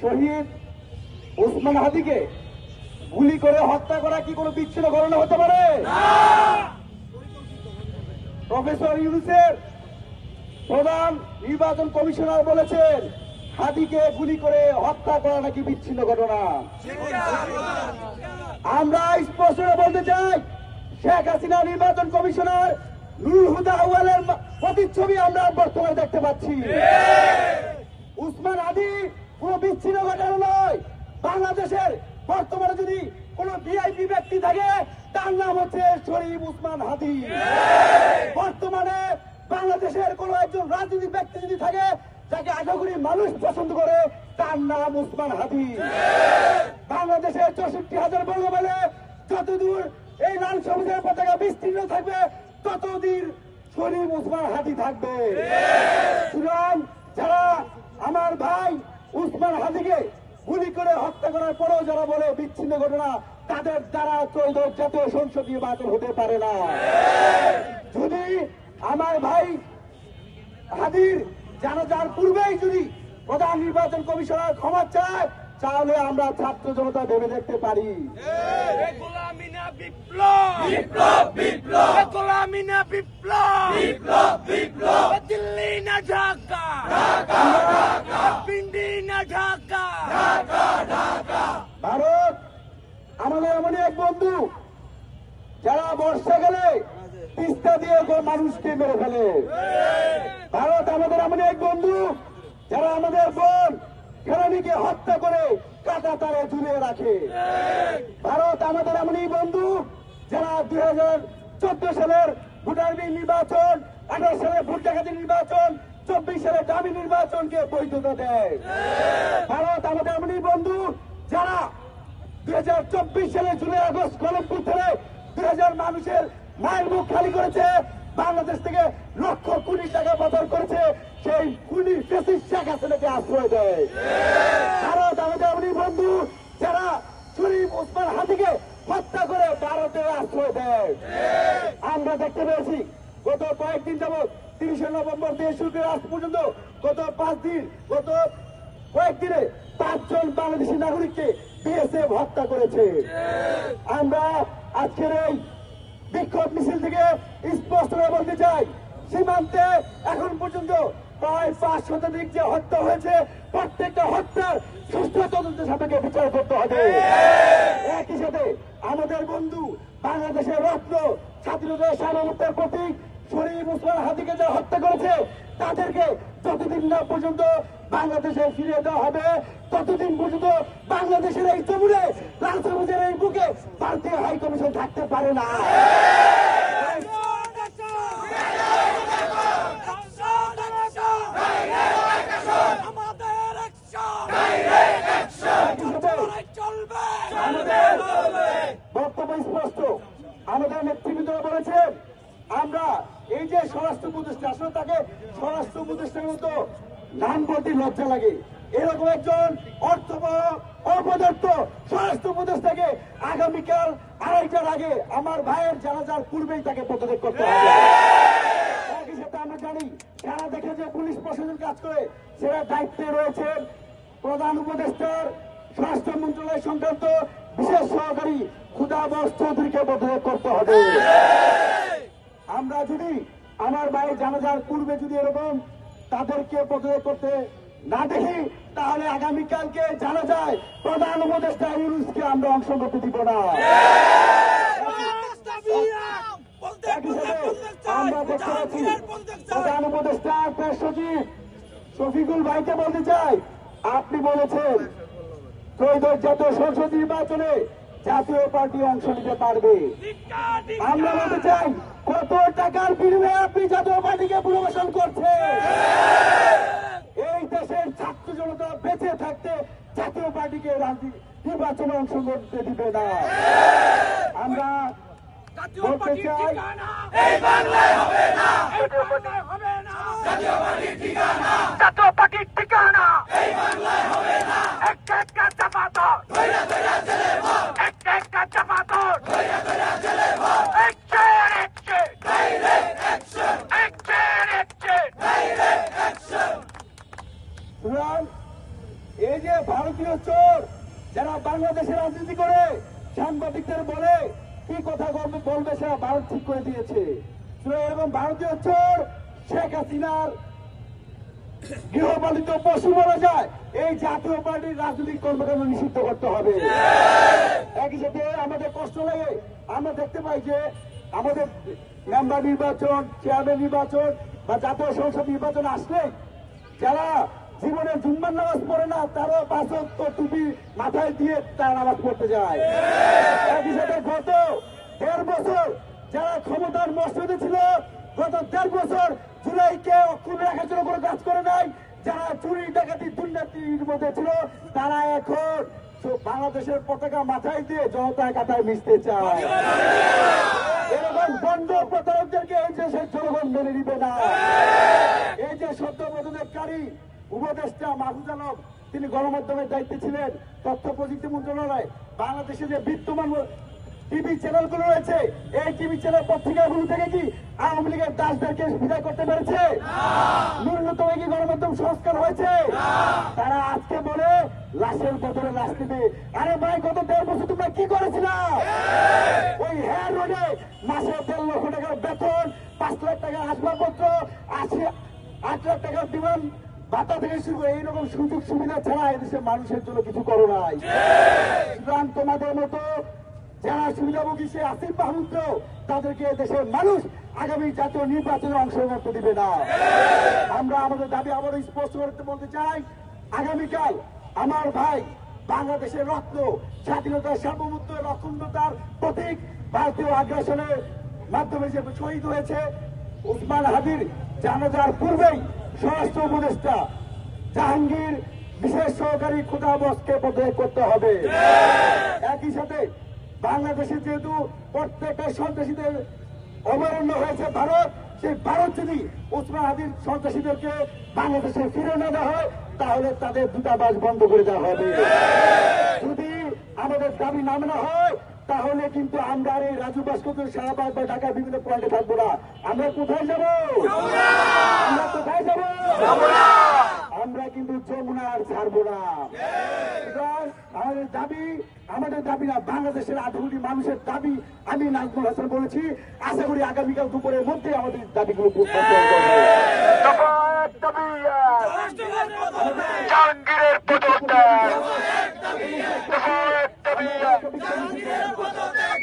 শহীদ ওসমান হাদিকে গুলি করে হত্যা করা কি কোনো বিচ্ছিন্ন ঘটনা হতে পারে? প্রফেসর ইউনূসের প্রধান নির্বাচন কমিশনার বলেছেন হাদিকে গুলি করে হত্যা করা নাকি বিচ্ছিন্ন ঘটনা। আমরা স্পষ্ট বলতে চাই, শেখ হাসিনা নির্বাচন কমিশনার নুরুল হুদা আউয়ালের প্রতিচ্ছবি আমরা বর্তমানে দেখতে পাচ্ছি। ওসমান হাদি কোন বিচ্ছিন্ন ঘটনা নয়। বাংলাদেশের বর্তমানে যদি কোন ভিআইপি ব্যক্তি থাকে তার নাম হচ্ছে শরীফ ওসমান হাদি। বর্তমানে বাংলাদেশের কোন একজন রাজনৈতিক ব্যক্তি যদি থাকে যাকে 18 কোটি মানুষ পছন্দ করে তার নাম ওসমান হাদি। বাংলাদেশের 64,000 বর্গ মাইলে যতদূর এই লাল সবুজের পতাকা বিস্তীর্ণ থাকবে ততদিন শরীফ ওসমান হাদি থাকবে। সুতরাং যারা আমার ভাই ওসমান হাদিকে গুলি করে হত্যা করার পরেও যারা বলে বিচ্ছিন্ন ঘটনা, তাদের দ্বারা ত্রয়োদশ জাতীয় সংসদ নির্বাচন হতে পারে না। যদি আমার ভাই হাদির জানাজার পূর্বেই যদি প্রধান নির্বাচন কমিশনার ক্ষমা চায় তাহলে আমরা ছাত্র জনতা ভেবে দেখতে পারি। দিল্লি না ঢাকা, পিন্ডি না ঢাকা। ভারত আমাদের এমন এক বন্ধু যারা বর্ষাকালে তিস্তা দিয়ে মানুষকে মেরে ফেলে। ভারত আমাদের এমন এক বন্ধু যারা আমাদের বোন ফেরানিকে হত্যা করে কাটা তারে ঝুলিয়ে রাখে। ভারত আমাদের এমনই বন্ধু যারা 2014 সালের ভোটার বিল নির্বাচন, 18 সালে ভোট ডাকাতি নির্বাচন, 24 সালে দামি নির্বাচনকে বৈধতা দেয়। ভারত আমাদের এমনই বন্ধু যারা 2024 সালে জুলাই আগস্ট কলমপুর থেকে 2000 মানুষের মায়ের মুখ খালি করেছে, বাংলাদেশ থেকে লক্ষ কোটি টাকা পাচার করেছে, সেই খুনি ফ্যাসিস্ট শেখ হাসিনাকে আশ্রয় দেয়। ভারত আমাদের এমনই বন্ধু যারা শরীফ ওসমান হাদিকে হত্যা করে ভারতে আশ্রয় দেয়। আমরা দেখতে পেয়েছি গত কয়েকদিন যাবৎ 30 নভেম্বর থেকে শুরু করে আজ পর্যন্ত গত 5 দিন, গত কয়েকদিনে 5 জন বাংলাদেশি নাগরিককে বিএসএফ হত্যা করেছে। আমরা আজকের এই বিক্ষোভ মিছিল থেকে স্পষ্ট করে বলতে চাই, সীমান্তে এখন পর্যন্ত প্রায় 5 শতাধিক যে হত্যা হয়েছে, প্রত্যেকটা হত্যার সুষ্ঠু তদন্তের সাপেক্ষে বিচার করতে হবে। একই সাথে আমাদের বন্ধু বাংলাদেশের রত্ন, স্বাধীনতার সার্বভৌমত্বের প্রতীক শরীফ ওসমান হাদিকে যারা হত্যা করেছে তাদেরকে যতদিন না পর্যন্ত বাংলাদেশে ফিরিয়ে দেওয়া হবে ততদিন পর্যন্ত বাংলাদেশের এই জমিনে লাল সবুজের এই বুকে ভারতীয় হাই কমিশন থাকতে পারে না। বক্তব্য স্পষ্ট, আমাদের নেতৃবৃন্দরা বলেছেন আমরা এই যে স্বরাষ্ট্র উপদেষ্টা, আসলে তাকে স্বরাষ্ট্র উপদেষ্টার মতো নাম বলতে লজ্জা লাগে। এরকম একজন অর্থবহ অপদার্থ স্বরাষ্ট্র উপদেষ্টাকে আগামীকাল 2:30টার আগে আমার ভাইয়ের জানাজার পূর্বেই তাকে পদত্যাগ করতে হবে। একই সাথে আমরা জানি যারা দেখে যে পুলিশ প্রশাসন কাজ করে সেটা দায়িত্বে রয়েছেন প্রধান উপদেষ্টার স্বরাষ্ট্র মন্ত্রণালয় সংক্রান্ত বিশেষ সহকারী খুদাবস চৌধুরীকে পদত্যাগ করতে হবে। আমরা যদি আমার ভাইয়ের জানাজার পূর্বে যদি এরকম তাদেরকে পদত্যাগ করতে না দেখি তাহলে আগামীকালকে জানা যায় প্রধান উপদেষ্টা ইউনূসকে আমরা অংশ করতে দিব না। আমরা দেখতে পাচ্ছি প্রধান উপদেষ্টা প্রেস সচিব শফিকুল ভাইকে বলতে চাই, আপনি বলেছেন ত্রয়োদশ জাতীয় সংসদ নির্বাচনে জাতীয় পার্টি অংশ নিতে পারবে। আমরা বলতে চাই কত টাকার বিনিময়ে আপনি জাতীয় পার্টিকে পুনর্বাসন করছেন? এই দেশের ছাত্র জনতা বেঁচে থাকতে জাতীয় পার্টিকে নির্বাচনে অংশ করতে দিবে না। আমরা বলতে চাই জাতীয় পার্টির ঠিকানা এই বাংলায় হবে না। একটা চাপাতো একটা চাপাতো এই যে ভারত ভারতীয় চোর যারা বাংলাদেশে রাজনীতি করে সাংবাদিকদের বলে কি কথা বলবে সেটা ভারত ঠিক করে দিয়েছে। এরকম ভারতীয় চোর শেখ হাসিনার গৃহপালিত পশু বলা যায় এই জাতীয় পার্টির রাজনৈতিক কর্মকাণ্ড নিষিদ্ধ করতে হবে। একই সাথে আমাদের কষ্ট লাগে, আমরা দেখতে পাই যে আমাদের মেম্বার নির্বাচন, চেয়ারম্যান নির্বাচন বা জাতীয় সংসদ নির্বাচন আসলে যারা জীবনে জুম্মার নামাজ পড়ে না তারাও 5 ওয়াক্ত টুপি মাথায় দিয়ে তারা নামাজ পড়তে যায়। একই সাথে গত 1.5 বছর যারা ক্ষমতার মসজিদে ছিল, গত 1.5 বছর জুলাইকে অক্ষুণ্ণ রাখার জন্য কোনো কাজ করে নাই, যারা চুরি ডাকাতি দুর্নীতির মধ্যে ছিল তারা এখন বাংলাদেশের পতাকা মাথায় দিয়ে জনতার কাতায় মিশতে চায়। এরকম বন্ধ প্রতারকদেরকে এই দেশের জনগণ মেনে নিবে না। এই যে সদ্য পদত্যাগকারী উপদেষ্টা মাহফুজ আলম, তিনি গণমাধ্যমের দায়িত্বে ছিলেন, তথ্য প্রযুক্তি মন্ত্রণালয়, বাংলাদেশে যে বিদ্যমান টিভি চ্যানেলগুলো রয়েছে এই টিভি চ্যানেল পত্রিকাগুলো থেকে কি আওয়ামী লীগের দাসদেরকে বিদায় করতে পেরেছে? ন্যূনতম কি গণমাধ্যম সংস্কার হয়েছে? তারা আজকে বলে লাশের বদলে লাশ দিবে। আরে ভাই, গত 1.5 বছর তোমরা কি করেছিল? ওই হেয়ার রোডে মাসে 1.5 লক্ষ টাকার বেতন, 5 লাখ টাকার আসবাবপত্র, 8 লাখ টাকার বিমান ভাতা থেকে শুরু করে এইরকম সুযোগ সুবিধা ছাড়া এদেশের মানুষের জন্য কিছু করো নাই। সুতরাং তোমাদের মতো যারা সুবিধাভোগী সে আসিফ মাহমুদ, তাদেরকে দেশের মানুষ আগামী জাতীয় নির্বাচনে অংশগ্রহণ করতে দিবে না। আমরা আমাদের দাবি আবারও স্পষ্ট করতে বলতে চাই, আগামীকাল আমার ভাই বাংলাদেশের রত্ন, স্বাধীনতার সার্বভৌমত্বের অখণ্ডতার প্রতীক, ভারতীয় আগ্রাসনের মাধ্যমে যে শহীদ হয়েছে উসমান হাদির জানাজার পূর্বেই স্বরাষ্ট্র উপদেষ্টা জাহাঙ্গীর বিশেষ সহকারী খুদাবসকে পদত্যাগ করতে হবে। একই সাথে বাংলাদেশে যেহেতু প্রত্যেকটা সন্ত্রাসীদের অবরণ্য হয়েছে ভারত, সেই ভারত যদি উসমান হাদির সন্ত্রাসীদেরকে বাংলাদেশে ফিরে না দেওয়া হয় তাহলে তাদের দূতাবাস বন্ধ করে দেওয়া হবে। যদি আমাদের দাবি না মানা হয় তাহলে কিন্তু আমরা এই রাজু ভাস্কর্য, শাহবাগ বা ঢাকার বিভিন্ন পয়েন্টে থাকবো না। আমরা কোথায় যাব? আমরা কোথায় যাব? আমরা কিন্তু যমুনা আর ছাড়বো না। আমাদের দাবি না, বাংলাদেশের 8 কোটি মানুষের দাবি। আমি নাজমুল হাসান বলেছি, আশা করি আগামীকাল দুপুরের মধ্যে আমাদের দাবিগুলো জাহাঙ্গীরের পদত্যাগ।